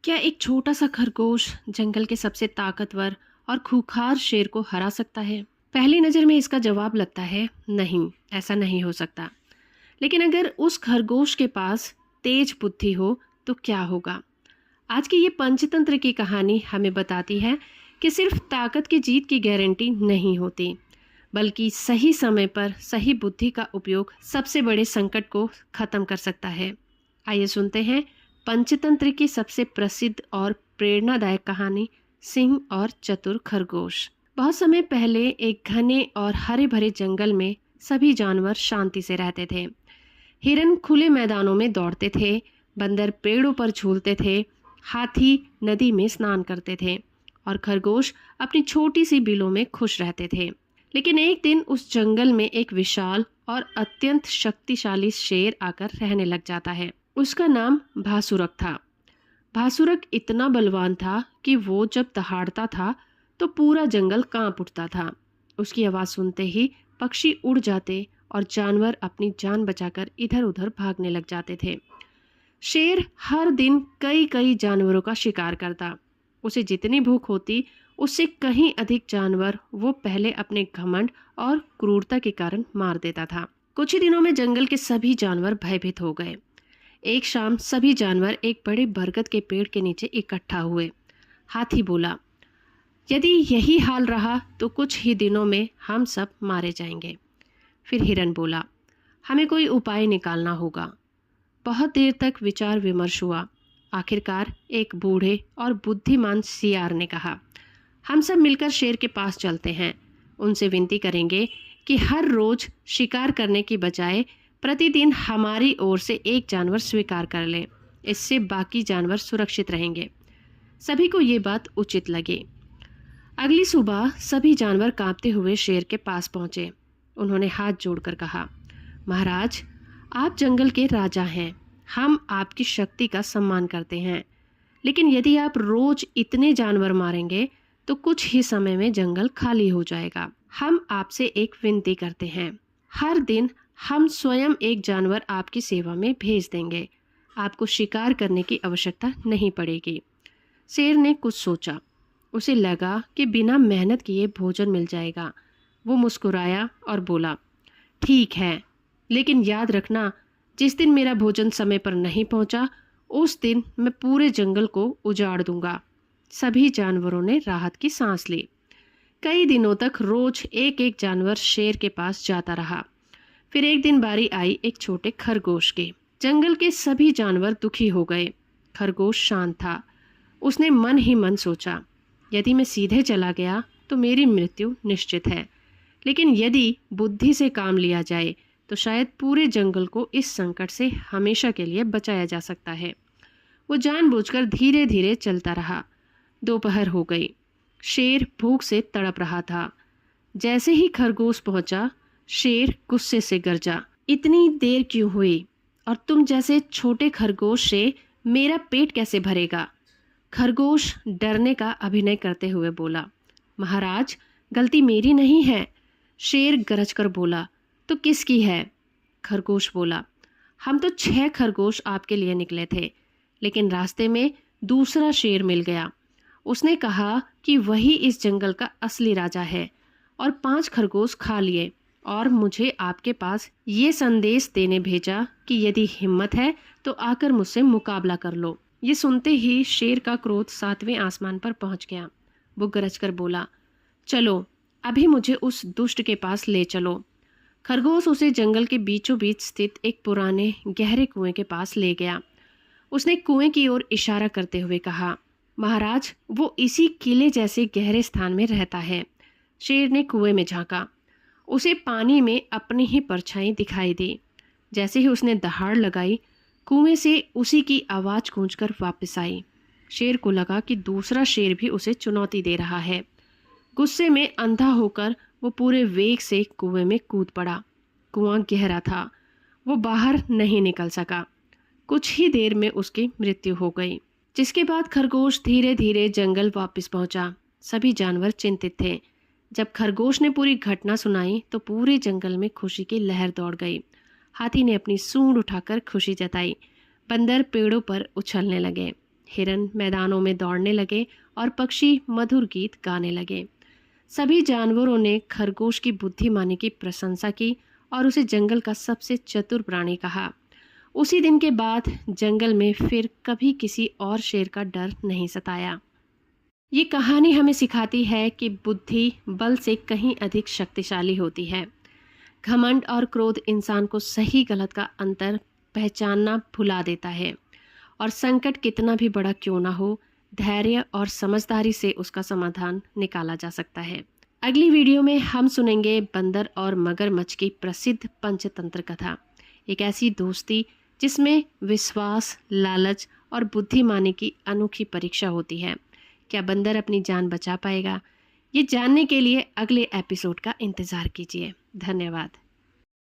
क्या एक छोटा सा खरगोश जंगल के सबसे ताकतवर और खूंखार शेर को हरा सकता है? पहली नज़र में इसका जवाब लगता है नहीं, ऐसा नहीं हो सकता। लेकिन अगर उस खरगोश के पास तेज बुद्धि हो तो क्या होगा? आज की ये पंचतंत्र की कहानी हमें बताती है कि सिर्फ ताकत की जीत की गारंटी नहीं होती, बल्कि सही समय पर सही बुद्धि का उपयोग सबसे बड़े संकट को खत्म कर सकता है। आइए सुनते हैं पंचतंत्र की सबसे प्रसिद्ध और प्रेरणादायक कहानी, सिंह और चतुर खरगोश। बहुत समय पहले एक घने और हरे भरे जंगल में सभी जानवर शांति से रहते थे। हिरन खुले मैदानों में दौड़ते थे, बंदर पेड़ों पर झूलते थे, हाथी नदी में स्नान करते थे और खरगोश अपनी छोटी सी बिलों में खुश रहते थे। लेकिन एक दिन उस जंगल में एक विशाल और अत्यंत शक्तिशाली शेर आकर रहने लग जाता है। उसका नाम भासुरक था। भासुरक इतना बलवान था कि वो जब दहाड़ता था तो पूरा जंगल कांप उठता था। उसकी आवाज़ सुनते ही पक्षी उड़ जाते और जानवर अपनी जान बचाकर इधर उधर भागने लग जाते थे। शेर हर दिन कई कई जानवरों का शिकार करता। उसे जितनी भूख होती उससे कहीं अधिक जानवर वो पहले अपने घमंड और क्रूरता के कारण मार देता था। कुछ ही दिनों में जंगल के सभी जानवर भयभीत हो गए। एक शाम सभी जानवर एक बड़े बरगद के पेड़ के नीचे इकट्ठा हुए। हाथी बोला, यदि यही हाल रहा तो कुछ ही दिनों में हम सब मारे जाएंगे। फिर हिरन बोला, हमें कोई उपाय निकालना होगा। बहुत देर तक विचार विमर्श हुआ। आखिरकार एक बूढ़े और बुद्धिमान सियार ने कहा, हम सब मिलकर शेर के पास चलते हैं। उनसे विनती करेंगे कि हर रोज शिकार करने की बजाय प्रतिदिन हमारी ओर से एक जानवर स्वीकार कर लें। इससे बाकी जानवर सुरक्षित रहेंगे। सभी को ये बात उचित लगी। अगली सुबह सभी जानवर कांपते हुए शेर के पास पहुंचे। उन्होंने हाथ जोड़कर कहा, महाराज, आप जंगल के राजा हैं। हम आपकी शक्ति का सम्मान करते हैं, लेकिन यदि आप रोज इतने जानवर मारेंगे तो कुछ ही समय में जंगल खाली हो जाएगा। हम आपसे एक विनती करते हैं, हर दिन हम स्वयं एक जानवर आपकी सेवा में भेज देंगे। आपको शिकार करने की आवश्यकता नहीं पड़ेगी। शेर ने कुछ सोचा। उसे लगा कि बिना मेहनत किए भोजन मिल जाएगा। वो मुस्कुराया और बोला, ठीक है, लेकिन याद रखना, जिस दिन मेरा भोजन समय पर नहीं पहुंचा उस दिन मैं पूरे जंगल को उजाड़ दूंगा। सभी जानवरों ने राहत की सांस ली। कई दिनों तक रोज एक एक जानवर शेर के पास जाता रहा। फिर एक दिन बारी आई एक छोटे खरगोश की। जंगल के सभी जानवर दुखी हो गए। खरगोश शांत था। उसने मन ही मन सोचा, यदि मैं सीधे चला गया तो मेरी मृत्यु निश्चित है, लेकिन यदि बुद्धि से काम लिया जाए तो शायद पूरे जंगल को इस संकट से हमेशा के लिए बचाया जा सकता है। वो जानबूझकर धीरे धीरे चलता रहा। दोपहर हो गई। शेर भूख से तड़प रहा था। जैसे ही खरगोश पहुंचा, शेर गुस्से से गरजा, इतनी देर क्यों हुई? और तुम जैसे छोटे खरगोश से मेरा पेट कैसे भरेगा? खरगोश डरने का अभिनय करते हुए बोला, महाराज, गलती मेरी नहीं है। शेर गरज कर बोला, तो किसकी है? खरगोश बोला, हम तो 6 खरगोश आपके लिए निकले थे, लेकिन रास्ते में दूसरा शेर मिल गया। उसने कहा कि वही इस जंगल का असली राजा है और 5 खरगोश खा लिए और मुझे आपके पास ये संदेश देने भेजा कि यदि हिम्मत है तो आकर मुझसे मुकाबला कर लो। ये सुनते ही शेर का क्रोध 7वें आसमान पर पहुंच गया। वो गरजकर बोला, चलो अभी मुझे उस दुष्ट के पास ले चलो। खरगोश उसे जंगल के बीचों बीच स्थित एक पुराने गहरे कुएं के पास ले गया। उसने कुएं की ओर इशारा करते हुए कहा, महाराज, वो इसी किले जैसे गहरे स्थान में रहता है। शेर ने कुएं में झांका। उसे पानी में अपनी ही परछाई दिखाई दी। जैसे ही उसने दहाड़ लगाई, कुएं से उसी की आवाज़ गूंजकर वापस आई। शेर को लगा कि दूसरा शेर भी उसे चुनौती दे रहा है। गुस्से में अंधा होकर वो पूरे वेग से कुएं में कूद पड़ा। कुआं गहरा था। वो बाहर नहीं निकल सका। कुछ ही देर में उसकी मृत्यु हो गई। जिसके बाद खरगोश धीरे धीरे जंगल वापस पहुंचा। सभी जानवर चिंतित थे। जब खरगोश ने पूरी घटना सुनाई तो पूरे जंगल में खुशी की लहर दौड़ गई। हाथी ने अपनी सूंड उठाकर खुशी जताई। बंदर पेड़ों पर उछलने लगे। हिरन मैदानों में दौड़ने लगे और पक्षी मधुर गीत गाने लगे। सभी जानवरों ने खरगोश की बुद्धिमानी की प्रशंसा की और उसे जंगल का सबसे चतुर प्राणी कहा। उसी दिन के बाद जंगल में फिर कभी किसी और शेर का डर नहीं सताया। ये कहानी हमें सिखाती है कि बुद्धि बल से कहीं अधिक शक्तिशाली होती है। घमंड और क्रोध इंसान को सही गलत का अंतर पहचानना भुला देता है, और संकट कितना भी बड़ा क्यों ना हो, धैर्य और समझदारी से उसका समाधान निकाला जा सकता है। अगली वीडियो में हम सुनेंगे बंदर और मगरमच्छ की प्रसिद्ध पंचतंत्र कथा, एक ऐसी दोस्ती जिसमें विश्वास, लालच और बुद्धिमानी की अनोखी परीक्षा होती है। क्या बंदर अपनी जान बचा पाएगा? ये जानने के लिए अगले एपिसोड का इंतज़ार कीजिए। धन्यवाद।